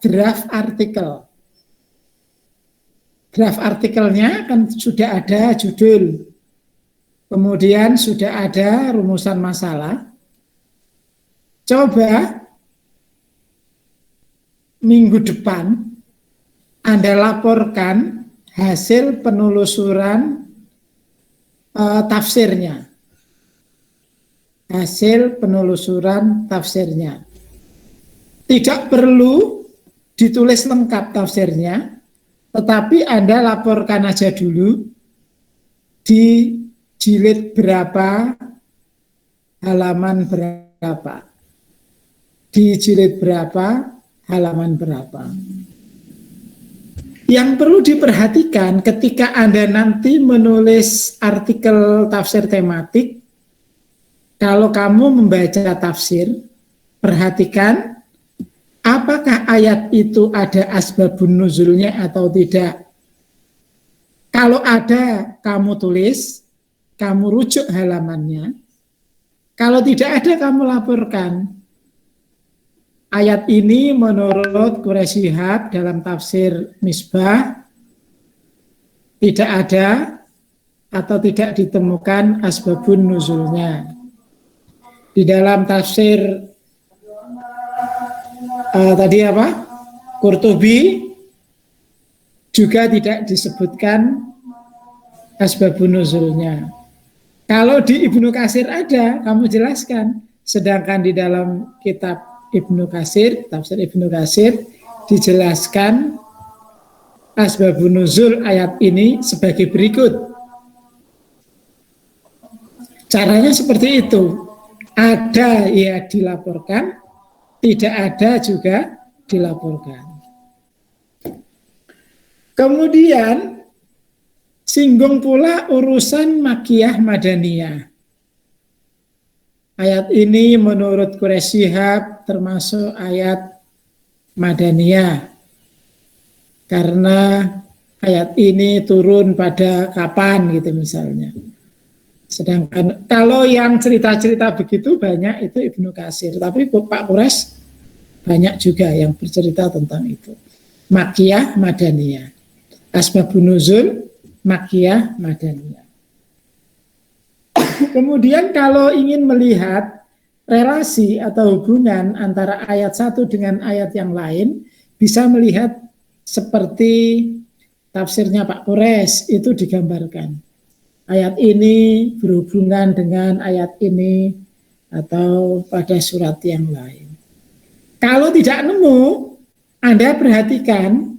draft artikel. Draft artikelnya kan sudah ada judul, kemudian sudah ada rumusan masalah. Coba minggu depan Anda laporkan hasil penelusuran tafsirnya. Hasil penelusuran tafsirnya. Tidak perlu ditulis lengkap tafsirnya, tetapi Anda laporkan aja dulu di jilid berapa, halaman berapa. Di jilid berapa, halaman berapa. Yang perlu diperhatikan ketika Anda nanti menulis artikel tafsir tematik, kalau kamu membaca tafsir, perhatikan apakah ayat itu ada asbabun nuzulnya atau tidak. Kalau ada, kamu tulis, kamu rujuk halamannya. Kalau tidak ada, kamu laporkan. Ayat ini menurut Quraisy Shihab dalam tafsir Misbah tidak ada atau tidak ditemukan asbabun nuzulnya. Di dalam tafsir tadi apa? Qurtubi juga tidak disebutkan asbabun nuzulnya. Kalau di Ibnu Katsir ada, kamu jelaskan. Sedangkan di dalam kitab Ibnu Katsir, tafsir Ibnu Katsir dijelaskan asbabun nuzul ayat ini sebagai berikut. Caranya seperti itu. Ada ya dilaporkan, tidak ada juga dilaporkan. Kemudian singgung pula urusan Makkiyah Madaniyah. Ayat ini menurut Quraisy Shihab termasuk ayat Madaniyah. Karena ayat ini turun pada kapan gitu misalnya. Sedangkan kalau yang cerita-cerita begitu banyak itu Ibnu Katsir. Tapi Pak Quraisy banyak juga yang bercerita tentang itu. Makkiyah Madaniyah. Asbabun nuzul Makkiyah Madaniyah. Kemudian kalau ingin melihat relasi atau hubungan antara ayat satu dengan ayat yang lain, bisa melihat seperti tafsirnya Pak Quraisy itu digambarkan. Ayat ini berhubungan dengan ayat ini atau pada surat yang lain. Kalau tidak nemu, Anda perhatikan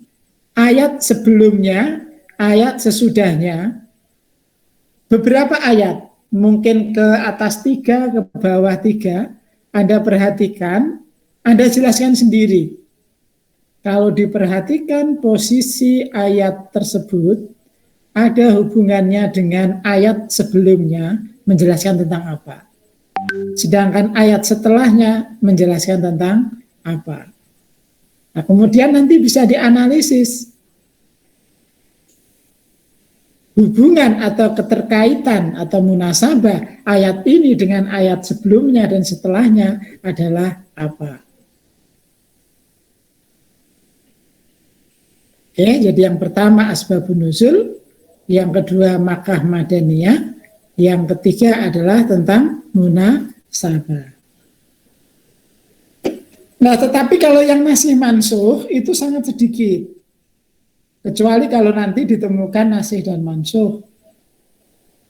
ayat sebelumnya, ayat sesudahnya, beberapa ayat, mungkin ke atas 3, ke bawah 3, Anda perhatikan, Anda jelaskan sendiri. Kalau diperhatikan posisi ayat tersebut, ada hubungannya dengan ayat sebelumnya menjelaskan tentang apa. Sedangkan ayat setelahnya menjelaskan tentang apa. Nah, kemudian nanti bisa dianalisis hubungan atau keterkaitan atau munasabah ayat ini dengan ayat sebelumnya dan setelahnya adalah apa. Oke, jadi yang pertama asbabun nuzul, yang kedua Makkah Madaniyah, yang ketiga adalah tentang munasabah. Nah, tetapi kalau yang masih mansukh itu sangat sedikit. Kecuali kalau nanti ditemukan nasih dan mansukh.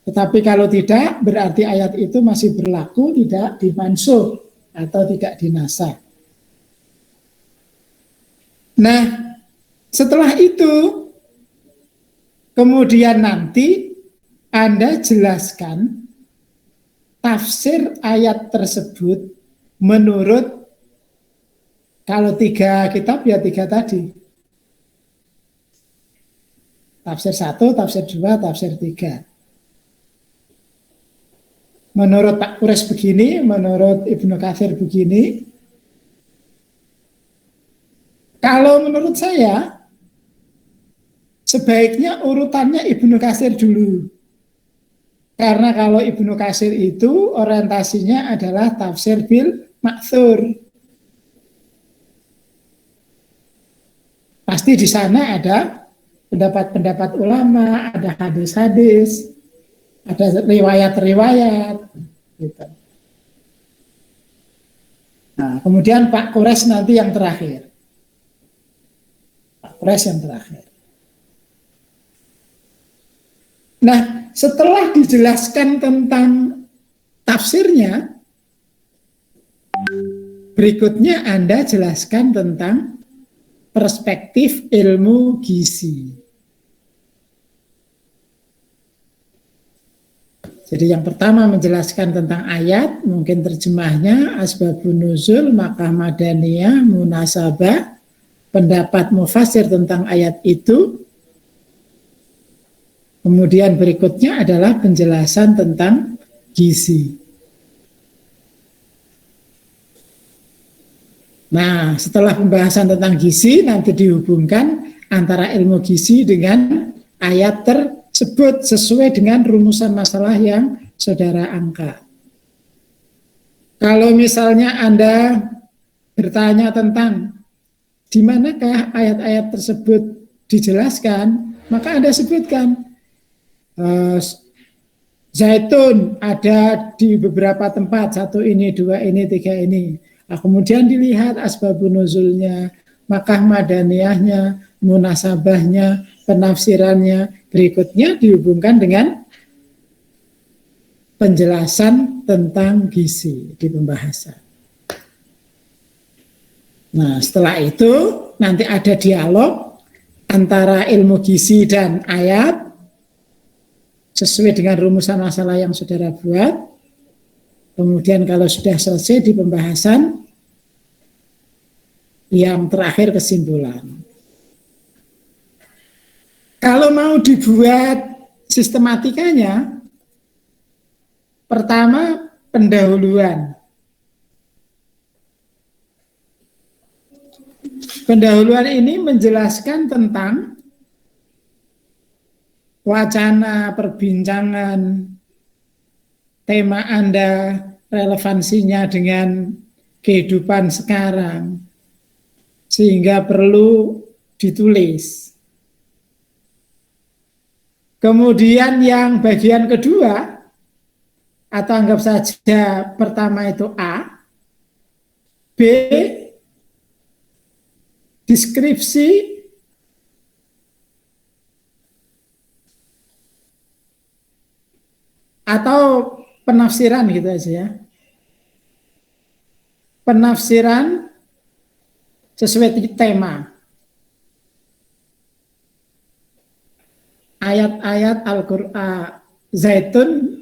Tetapi kalau tidak, berarti ayat itu masih berlaku, tidak dimansukh atau tidak dinasakh. Nah, setelah itu, kemudian nanti Anda jelaskan tafsir ayat tersebut menurut, kalau 3 kitab ya 3 tadi. Tafsir 1, tafsir 2, tafsir 3. Menurut Pak Quraisy begini, menurut Ibnu Katsir begini. Kalau menurut saya, sebaiknya urutannya Ibnu Katsir dulu. Karena kalau Ibnu Katsir itu orientasinya adalah tafsir bil ma'thur. pasti di sana ada pendapat-pendapat ulama, ada hadis-hadis, ada riwayat-riwayat, gitu. Nah, kemudian Pak Quraisy nanti yang terakhir. Pak Quraisy yang terakhir. Nah, setelah dijelaskan tentang tafsirnya, berikutnya Anda jelaskan tentang perspektif ilmu gizi. Jadi yang pertama menjelaskan tentang ayat, mungkin terjemahnya asbabun nuzul, makkah madaniyah, munasabah, pendapat mufassir tentang ayat itu. Kemudian berikutnya adalah penjelasan tentang gizi. Nah, setelah pembahasan tentang gizi, nanti dihubungkan antara ilmu gizi dengan ayat tersebut sesuai dengan rumusan masalah yang saudara angkat. Kalau misalnya Anda bertanya tentang di manakah ayat-ayat tersebut dijelaskan, maka Anda sebutkan zaitun ada di beberapa tempat, satu ini, dua ini, tiga ini. Nah, kemudian dilihat asbabun nuzulnya, makkah madaniyahnya, munasabahnya, penafsirannya. Berikutnya dihubungkan dengan penjelasan tentang gizi di pembahasan. Nah, setelah itu nanti ada dialog antara ilmu gizi dan ayat sesuai dengan rumusan masalah yang saudara buat. Kemudian kalau sudah selesai di pembahasan, yang terakhir kesimpulan. Kalau mau dibuat sistematikanya, pertama pendahuluan. Pendahuluan ini menjelaskan tentang wacana, perbincangan, tema Anda, relevansinya dengan kehidupan sekarang, sehingga perlu ditulis. Kemudian yang bagian kedua, atau anggap saja pertama itu A, B, deskripsi atau penafsiran gitu aja ya. Penafsiran sesuai tema. Ayat-ayat Al-Qur'an, zaitun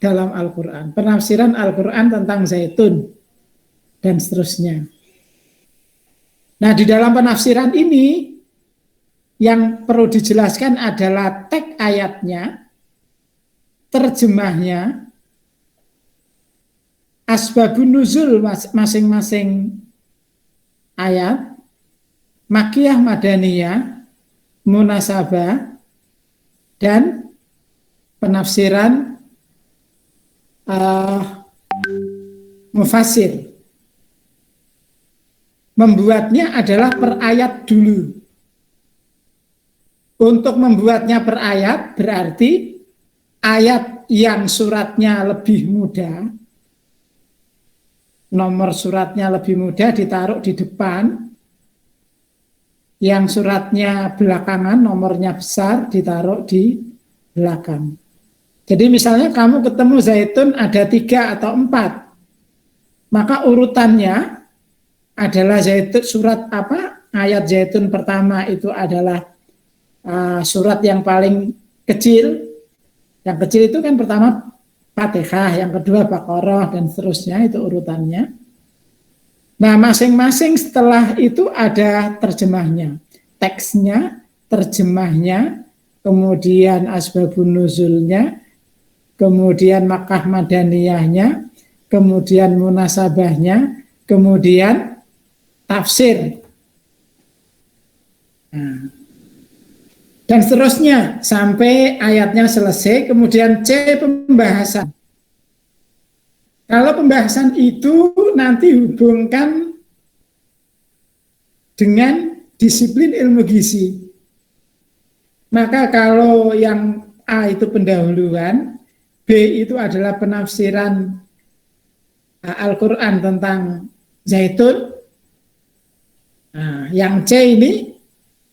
dalam Al-Qur'an. Penafsiran Al-Qur'an tentang zaitun dan seterusnya. Nah, di dalam penafsiran ini yang perlu dijelaskan adalah teks ayatnya, terjemahnya, asbabun nuzul masing-masing ayat, makkiyah madaniyah, munasabah, dan penafsiran mufassir. Membuatnya adalah per ayat dulu. Untuk membuatnya per ayat berarti ayat yang suratnya lebih mudah, nomor suratnya lebih mudah ditaruh di depan, yang suratnya belakangan, nomornya besar ditaruh di belakang. Jadi misalnya kamu ketemu zaitun ada 3 atau 4, maka urutannya adalah zaitun surat apa? Ayat zaitun pertama itu adalah surat yang paling kecil. Yang kecil itu kan pertama Fatihah, yang kedua Baqarah, dan seterusnya, itu urutannya. Nah, masing-masing setelah itu ada terjemahnya, teksnya, terjemahnya, kemudian asbabun nuzulnya, kemudian makkah madaniyahnya, kemudian munasabahnya, kemudian tafsir. Nah, dan seterusnya sampai ayatnya selesai, kemudian C, pembahasan. Kalau pembahasan itu nanti hubungkan dengan disiplin ilmu gizi. Maka kalau yang A itu pendahuluan, B itu adalah penafsiran Al-Quran tentang zaitun. Nah, yang C ini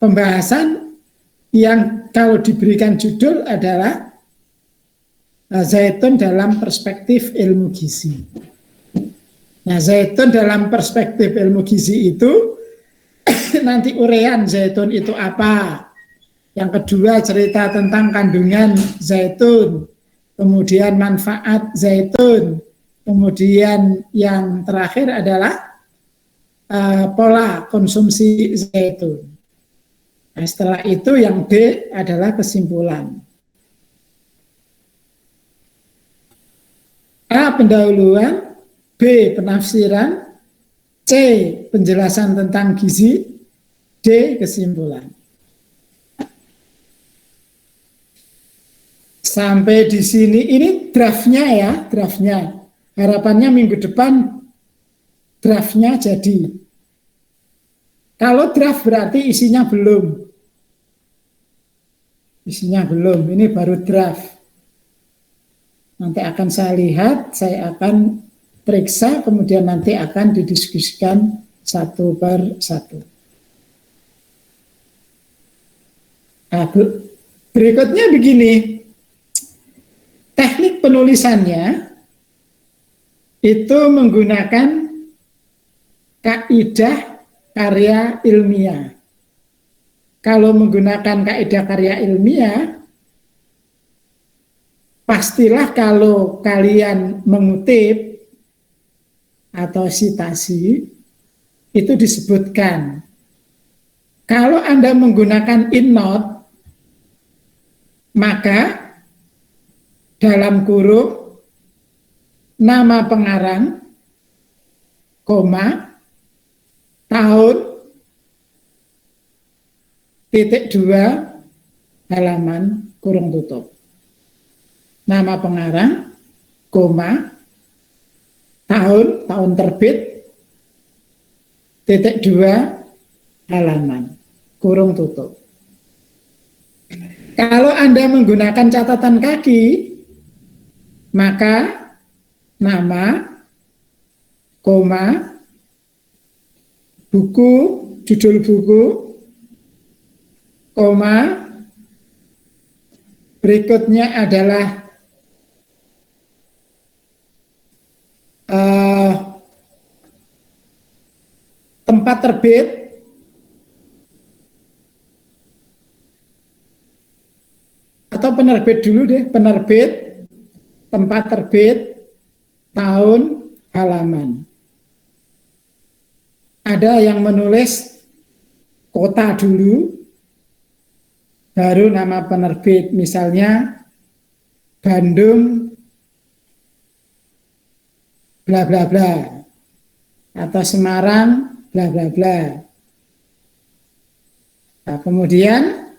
pembahasan yang kalau diberikan judul adalah zaitun dalam perspektif ilmu gizi. Nah, zaitun dalam perspektif ilmu gizi itu nanti urean zaitun itu apa. Yang kedua cerita tentang kandungan zaitun, kemudian manfaat zaitun, kemudian yang terakhir adalah pola konsumsi zaitun. Nah, setelah itu yang D adalah kesimpulan. A pendahuluan, B penafsiran, C penjelasan tentang gizi, D kesimpulan. Sampai di sini, ini draftnya ya, draftnya. Harapannya minggu depan draftnya jadi. Kalau draft berarti isinya belum. Isinya belum, ini baru draft. Nanti akan saya lihat, saya akan periksa, kemudian nanti akan didiskusikan satu per satu. Nah, berikutnya begini, teknik penulisannya itu menggunakan kaidah karya ilmiah. Kalau menggunakan kaidah karya ilmiah, pastilah kalau kalian mengutip atau citasi, itu disebutkan. Kalau Anda menggunakan InNote, maka dalam kurung nama pengarang, koma, tahun, titik 2, halaman, kurung tutup. Nama pengarang, koma, tahun terbit, titik 2, halaman, kurung tutup. Kalau Anda menggunakan catatan kaki, maka nama, koma, buku, judul buku, koma, berikutnya adalah tempat terbit, atau penerbit dulu deh, penerbit, tempat terbit, tahun, halaman. Ada yang menulis kota dulu, baru nama penerbit, misalnya Bandung, bla bla bla, atau Semarang, bla bla bla. Nah, kemudian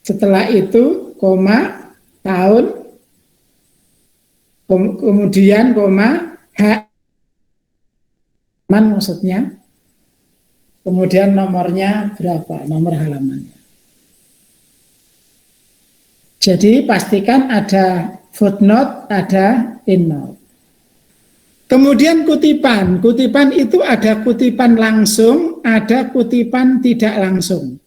setelah itu koma, tahun, kemudian koma, halaman maksudnya, kemudian nomornya berapa, nomor halamannya. Jadi pastikan ada footnote, ada endnote. Kemudian kutipan. Kutipan itu ada kutipan langsung, ada kutipan tidak langsung.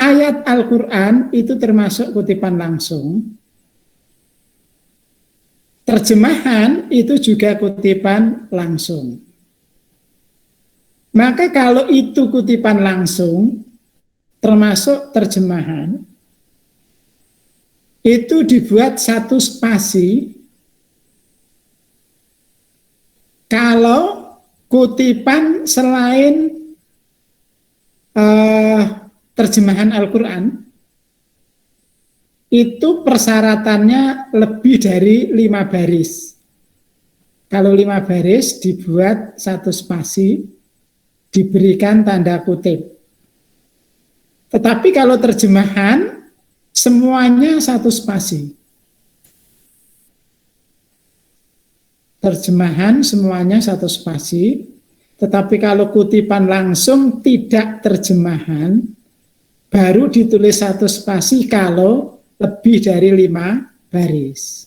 Ayat Al-Quran itu termasuk kutipan langsung. Terjemahan itu juga kutipan langsung. Maka kalau itu kutipan langsung, termasuk terjemahan, itu dibuat satu spasi. Kalau kutipan selain terjemahan Al-Quran, itu persyaratannya lebih dari 5 baris. Kalau 5 baris dibuat satu spasi, diberikan tanda kutip. Tetapi kalau terjemahan, semuanya satu spasi. Terjemahan semuanya satu spasi, Tetapi kalau kutipan langsung tidak terjemahan, baru ditulis satu spasi kalau lebih dari 5 baris.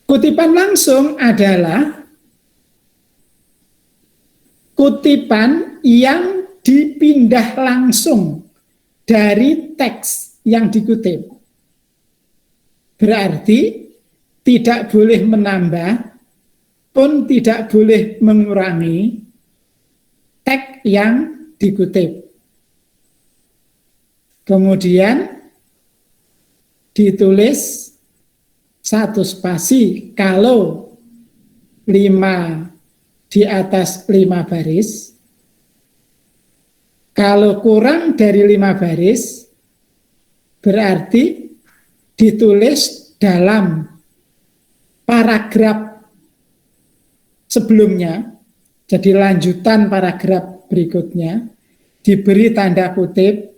Kutipan langsung adalah kutipan yang dipindah langsung dari teks yang dikutip. Berarti tidak boleh menambah pun tidak boleh mengurangi teks yang dikutip. Kemudian ditulis satu spasi kalau 5 di atas 5 baris. Kalau kurang dari 5 baris berarti ditulis dalam paragraf sebelumnya, jadi lanjutan paragraf berikutnya, diberi tanda kutip,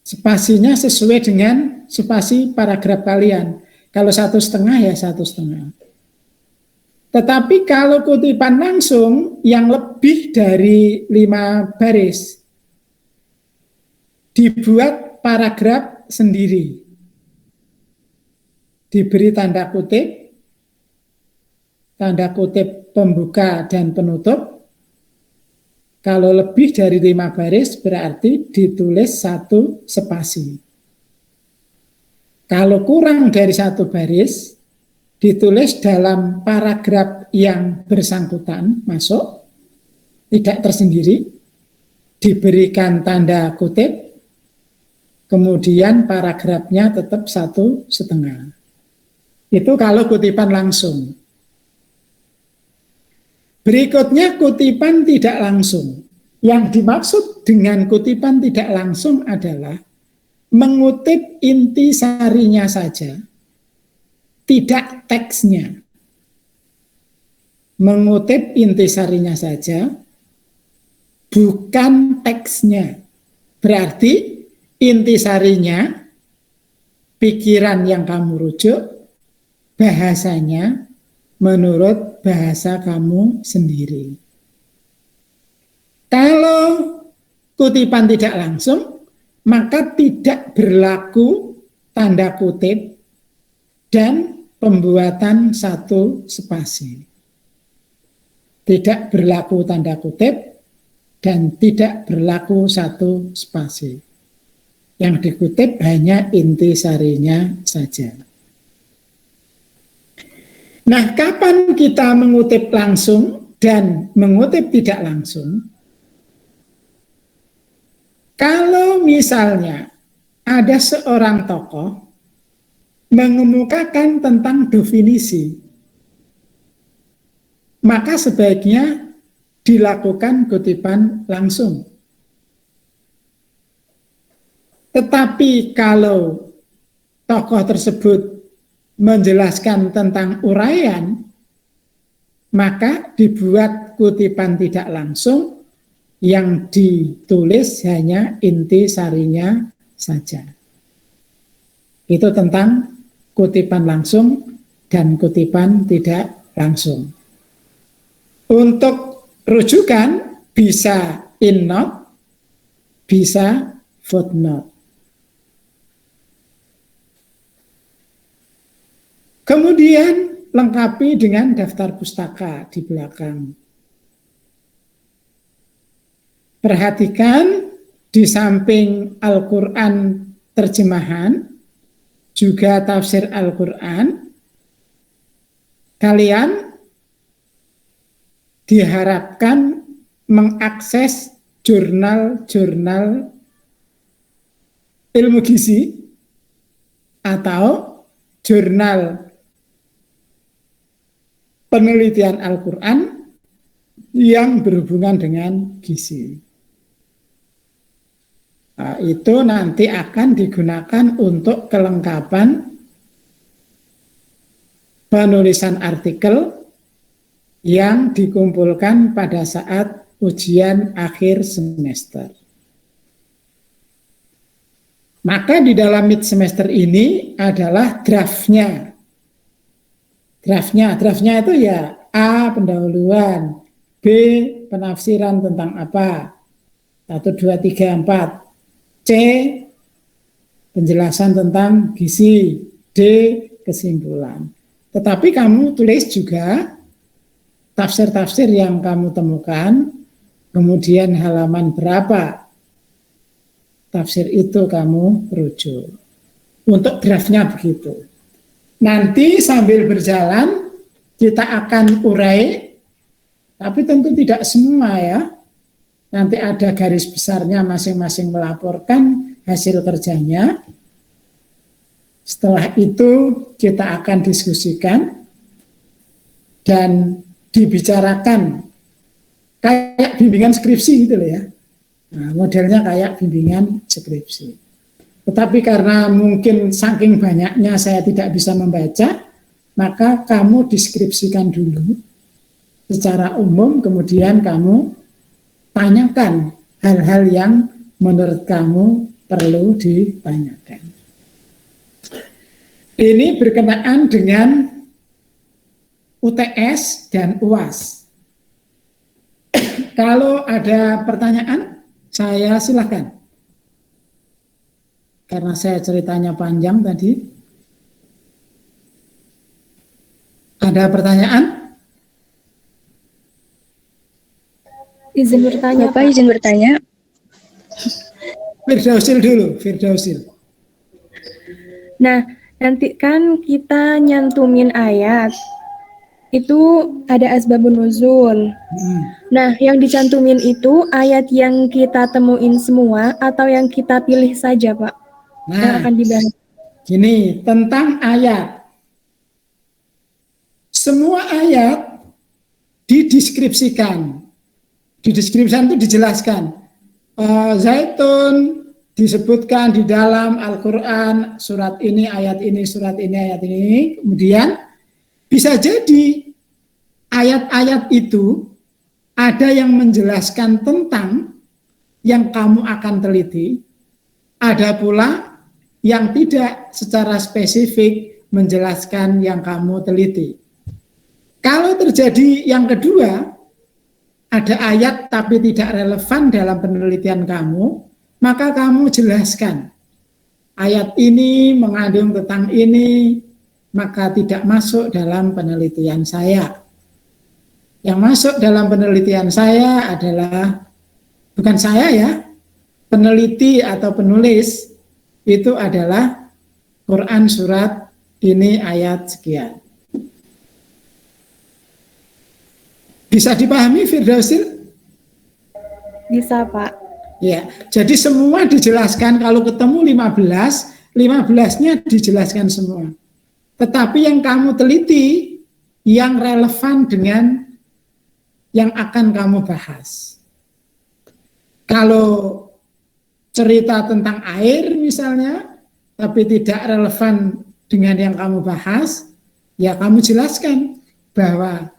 spasinya sesuai dengan spasi paragraf kalian. Kalau 1,5 ya 1,5. Tetapi kalau kutipan langsung yang lebih dari 5 baris, dibuat paragraf sendiri, diberi tanda kutip pembuka dan penutup. Kalau lebih dari 5 baris berarti ditulis satu spasi. Kalau kurang dari 1 baris ditulis dalam paragraf yang bersangkutan masuk, tidak tersendiri, diberikan tanda kutip, kemudian paragrafnya tetap 1,5. Itu kalau kutipan langsung. Berikutnya kutipan tidak langsung. Yang dimaksud dengan kutipan tidak langsung adalah mengutip intisarinya saja, tidak teksnya. Mengutip intisarinya saja, bukan teksnya. Berarti intisarinya, pikiran yang kamu rujuk, bahasanya menurut bahasa kamu sendiri. Kalau kutipan tidak langsung, maka tidak berlaku tanda kutip dan pembuatan satu spasi. Tidak berlaku tanda kutip dan tidak berlaku satu spasi. Yang dikutip hanya intisarinya saja. Nah, kapan kita mengutip langsung dan mengutip tidak langsung? Kalau misalnya ada seorang tokoh mengemukakan tentang definisi, maka sebaiknya dilakukan kutipan langsung. Tetapi kalau tokoh tersebut menjelaskan tentang uraian, maka dibuat kutipan tidak langsung yang ditulis hanya intisarinya saja. Itu tentang kutipan langsung dan kutipan tidak langsung. Untuk rujukan bisa in-note, bisa footnote. Kemudian lengkapi dengan daftar pustaka di belakang. Perhatikan di samping Al-Quran terjemahan, juga tafsir Al-Quran, kalian diharapkan mengakses jurnal-jurnal ilmu gizi atau jurnal penelitian Al-Quran yang berhubungan dengan gizi. Nah, itu nanti akan digunakan untuk kelengkapan penulisan artikel yang dikumpulkan pada saat ujian akhir semester. Maka di dalam mid semester ini adalah draftnya. Draftnya itu ya A pendahuluan, B penafsiran tentang apa, 1, 2, 3, 4, C penjelasan tentang gizi, D kesimpulan. Tetapi kamu tulis juga tafsir-tafsir yang kamu temukan, kemudian halaman berapa tafsir itu kamu rujuk. Untuk draftnya begitu. Nanti sambil berjalan kita akan urai, tapi tentu tidak semua ya. Nanti ada garis besarnya masing-masing melaporkan hasil kerjanya. Setelah itu kita akan diskusikan dan dibicarakan kayak bimbingan skripsi gitu loh ya. Nah, modelnya kayak bimbingan skripsi. Tetapi karena mungkin saking banyaknya saya tidak bisa membaca, maka kamu deskripsikan dulu secara umum, kemudian kamu tanyakan hal-hal yang menurut kamu perlu ditanyakan. Ini berkenaan dengan UTS dan UAS. Kalau ada pertanyaan, saya silakan. Karena saya ceritanya panjang tadi. Ada pertanyaan? Izin bertanya, Pak. Izin bertanya. Firdausil dulu, Firdausil. Nah, nanti kan kita nyantumin ayat. Itu ada asbabun nuzul. Nah, yang dicantumin itu ayat yang kita temuin semua atau yang kita pilih saja, Pak? Yang akan dibahas. Gini, tentang ayat. Semua ayat dideskripsikan. Dideskripsikan itu dijelaskan. Zaitun disebutkan di dalam Al-Quran, surat ini, ayat ini, surat ini, ayat ini. Kemudian bisa jadi ayat-ayat itu ada yang menjelaskan tentang yang kamu akan teliti. Ada pula yang tidak secara spesifik menjelaskan yang kamu teliti. Kalau terjadi yang kedua, ada ayat tapi tidak relevan dalam penelitian kamu, maka kamu jelaskan. Ayat ini mengandung tentang ini, maka tidak masuk dalam penelitian saya. Yang masuk dalam penelitian saya adalah, bukan saya ya, peneliti atau penulis, itu adalah Quran surat ini ayat sekian. Bisa dipahami, Firdausil? Bisa, Pak. Ya, jadi semua dijelaskan. Kalau ketemu 15-nya dijelaskan semua. Tetapi yang kamu teliti, yang relevan dengan yang akan kamu bahas. Kalau cerita tentang air misalnya, tapi tidak relevan dengan yang kamu bahas, ya kamu jelaskan bahwa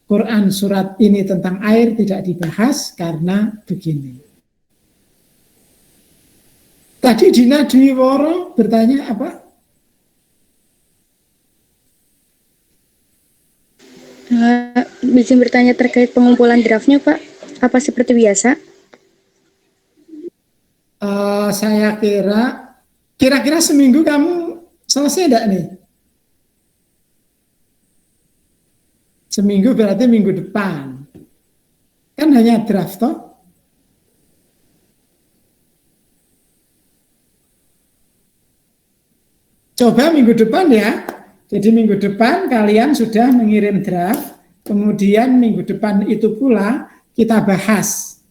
Quran surat ini tentang air tidak dibahas karena begini. Tadi Dina Dwiworo bertanya apa? Bisa bertanya terkait pengumpulan draftnya, Pak? Apa seperti biasa? Saya kira-kira seminggu kamu selesai enggak nih? Seminggu berarti minggu depan. Kan hanya draft toh? Coba minggu depan ya. Jadi minggu depan kalian sudah mengirim draft, kemudian minggu depan itu pula kita bahas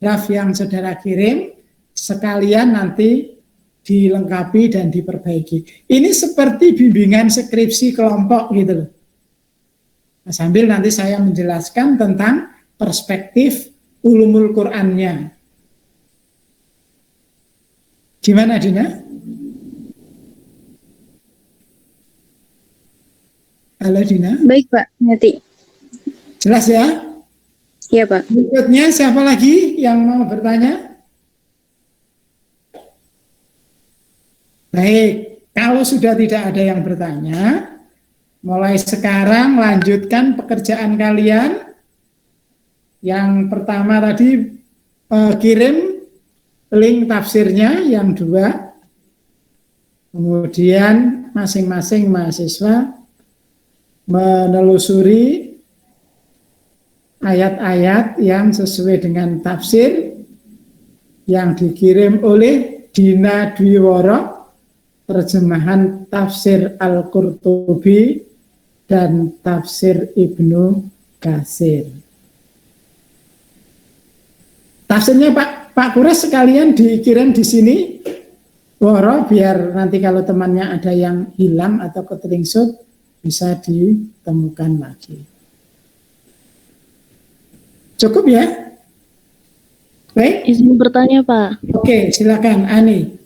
draft yang saudara kirim, sekalian nanti dilengkapi dan diperbaiki. Ini seperti bimbingan skripsi kelompok gitu loh. Nah, sambil nanti saya menjelaskan tentang perspektif ulumul Qur'annya. Gimana Dina? Halo Dina. Baik, Pak. Nanti. Jelas ya? Iya, Pak. Berikutnya siapa lagi yang mau bertanya? Baik, kalau sudah tidak ada yang bertanya, mulai sekarang lanjutkan pekerjaan kalian. Yang pertama tadi kirim link tafsirnya, yang dua, kemudian masing-masing mahasiswa menelusuri ayat-ayat yang sesuai dengan tafsir yang dikirim oleh Dina Dwiworo, terjemahan tafsir Al-Qurtubi dan tafsir Ibnu Katsir. Tafsirnya Pak Kures sekalian dikirim di sini, Woro, biar nanti kalau temannya ada yang hilang atau keteringsut bisa ditemukan lagi. Cukup ya? Baik. Izin bertanya, Pak. Oke, silakan Ani.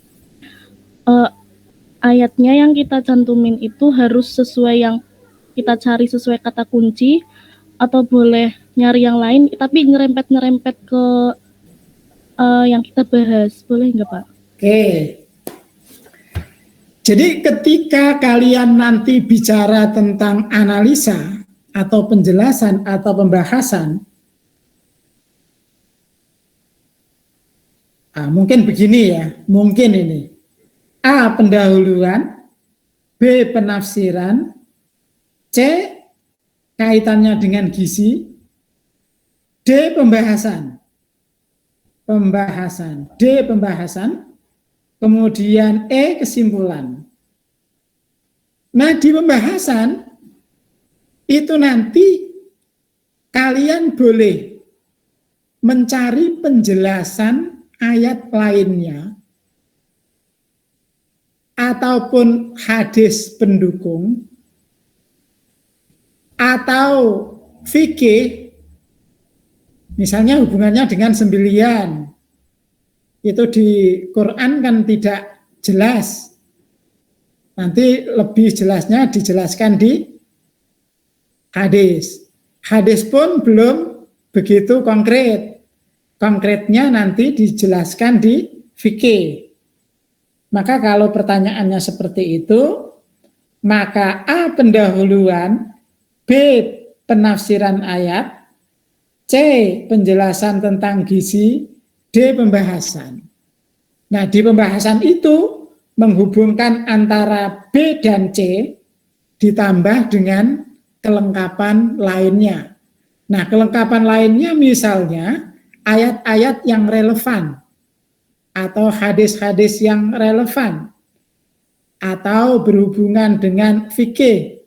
Ayatnya yang kita cantumin itu harus sesuai yang kita cari sesuai kata kunci, atau boleh nyari yang lain tapi nyerempet-nyerempet ke yang kita bahas, boleh nggak, Pak? Oke. Jadi ketika kalian nanti bicara tentang analisa atau penjelasan atau pembahasan, mungkin begini ya, mungkin ini. A. Pendahuluan, B. Penafsiran, C. Kaitannya dengan gizi, D. Pembahasan, D. Pembahasan, kemudian E. Kesimpulan. Nah, di pembahasan itu nanti kalian boleh mencari penjelasan ayat lainnya ataupun hadis pendukung atau fikih, misalnya hubungannya dengan sembelihan, itu di Quran kan tidak jelas, nanti lebih jelasnya dijelaskan di hadis. Hadis pun belum begitu konkret, konkretnya nanti dijelaskan di fikih. Maka kalau pertanyaannya seperti itu, maka A. Pendahuluan, B. Penafsiran ayat, C. Penjelasan tentang gizi, D. Pembahasan. Nah, di pembahasan itu menghubungkan antara B dan C ditambah dengan kelengkapan lainnya. Nah, kelengkapan lainnya misalnya ayat-ayat yang relevan atau hadis-hadis yang relevan atau berhubungan dengan fikih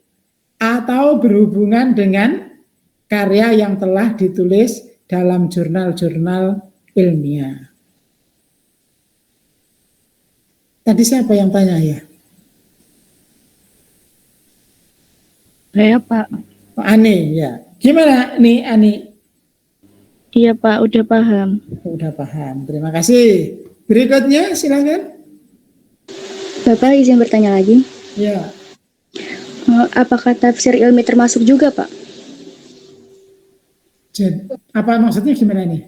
atau berhubungan dengan karya yang telah ditulis dalam jurnal-jurnal ilmiah. Tadi siapa yang tanya ya? Saya, Pak. Pak Ani, ya. Gimana nih Ani? Iya, Pak, udah paham. Udah paham, terima kasih. Berikutnya silakan. Bapak izin bertanya lagi. Ya. Apakah tafsir ilmi termasuk juga, Pak? Jadi, apa maksudnya gimana nih?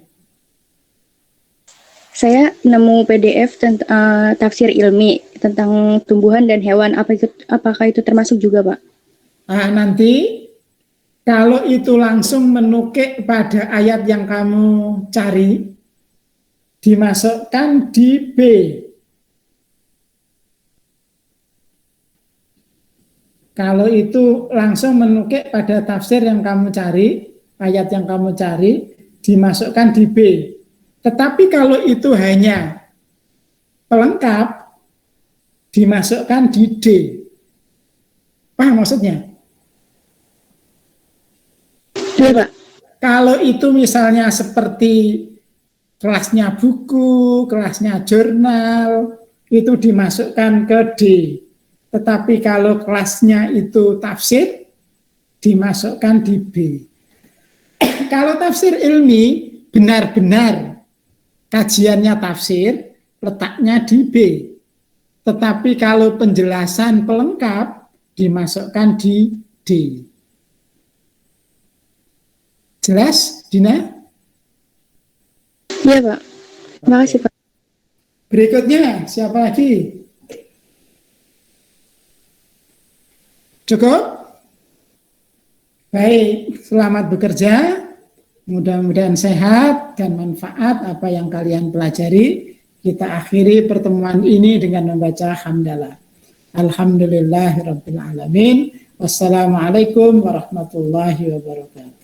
Saya nemu PDF tentang tafsir ilmi tentang tumbuhan dan hewan. Apakah itu termasuk juga, Pak? Nanti kalau itu langsung menukik pada ayat yang kamu cari, dimasukkan di B. Kalau itu langsung menukik pada tafsir yang kamu cari, ayat yang kamu cari, dimasukkan di B. Tetapi kalau itu hanya pelengkap, dimasukkan di D. Paham maksudnya? Iya, Pak. Kalau itu misalnya seperti kelasnya buku, kelasnya jurnal, itu dimasukkan ke D. Tetapi kalau kelasnya itu tafsir, dimasukkan di B. Kalau tafsir ilmi, benar-benar kajiannya tafsir, letaknya di B. Tetapi kalau penjelasan pelengkap, dimasukkan di D. Jelas, Dina? Iya, Pak. Terima kasih, Pak. Berikutnya, siapa lagi? Cukup? Baik, selamat bekerja. Mudah-mudahan sehat dan manfaat apa yang kalian pelajari. Kita akhiri pertemuan ini dengan membaca hamdalah. Alhamdulillahirabbil alamin. Wassalamualaikum warahmatullahi wabarakatuh.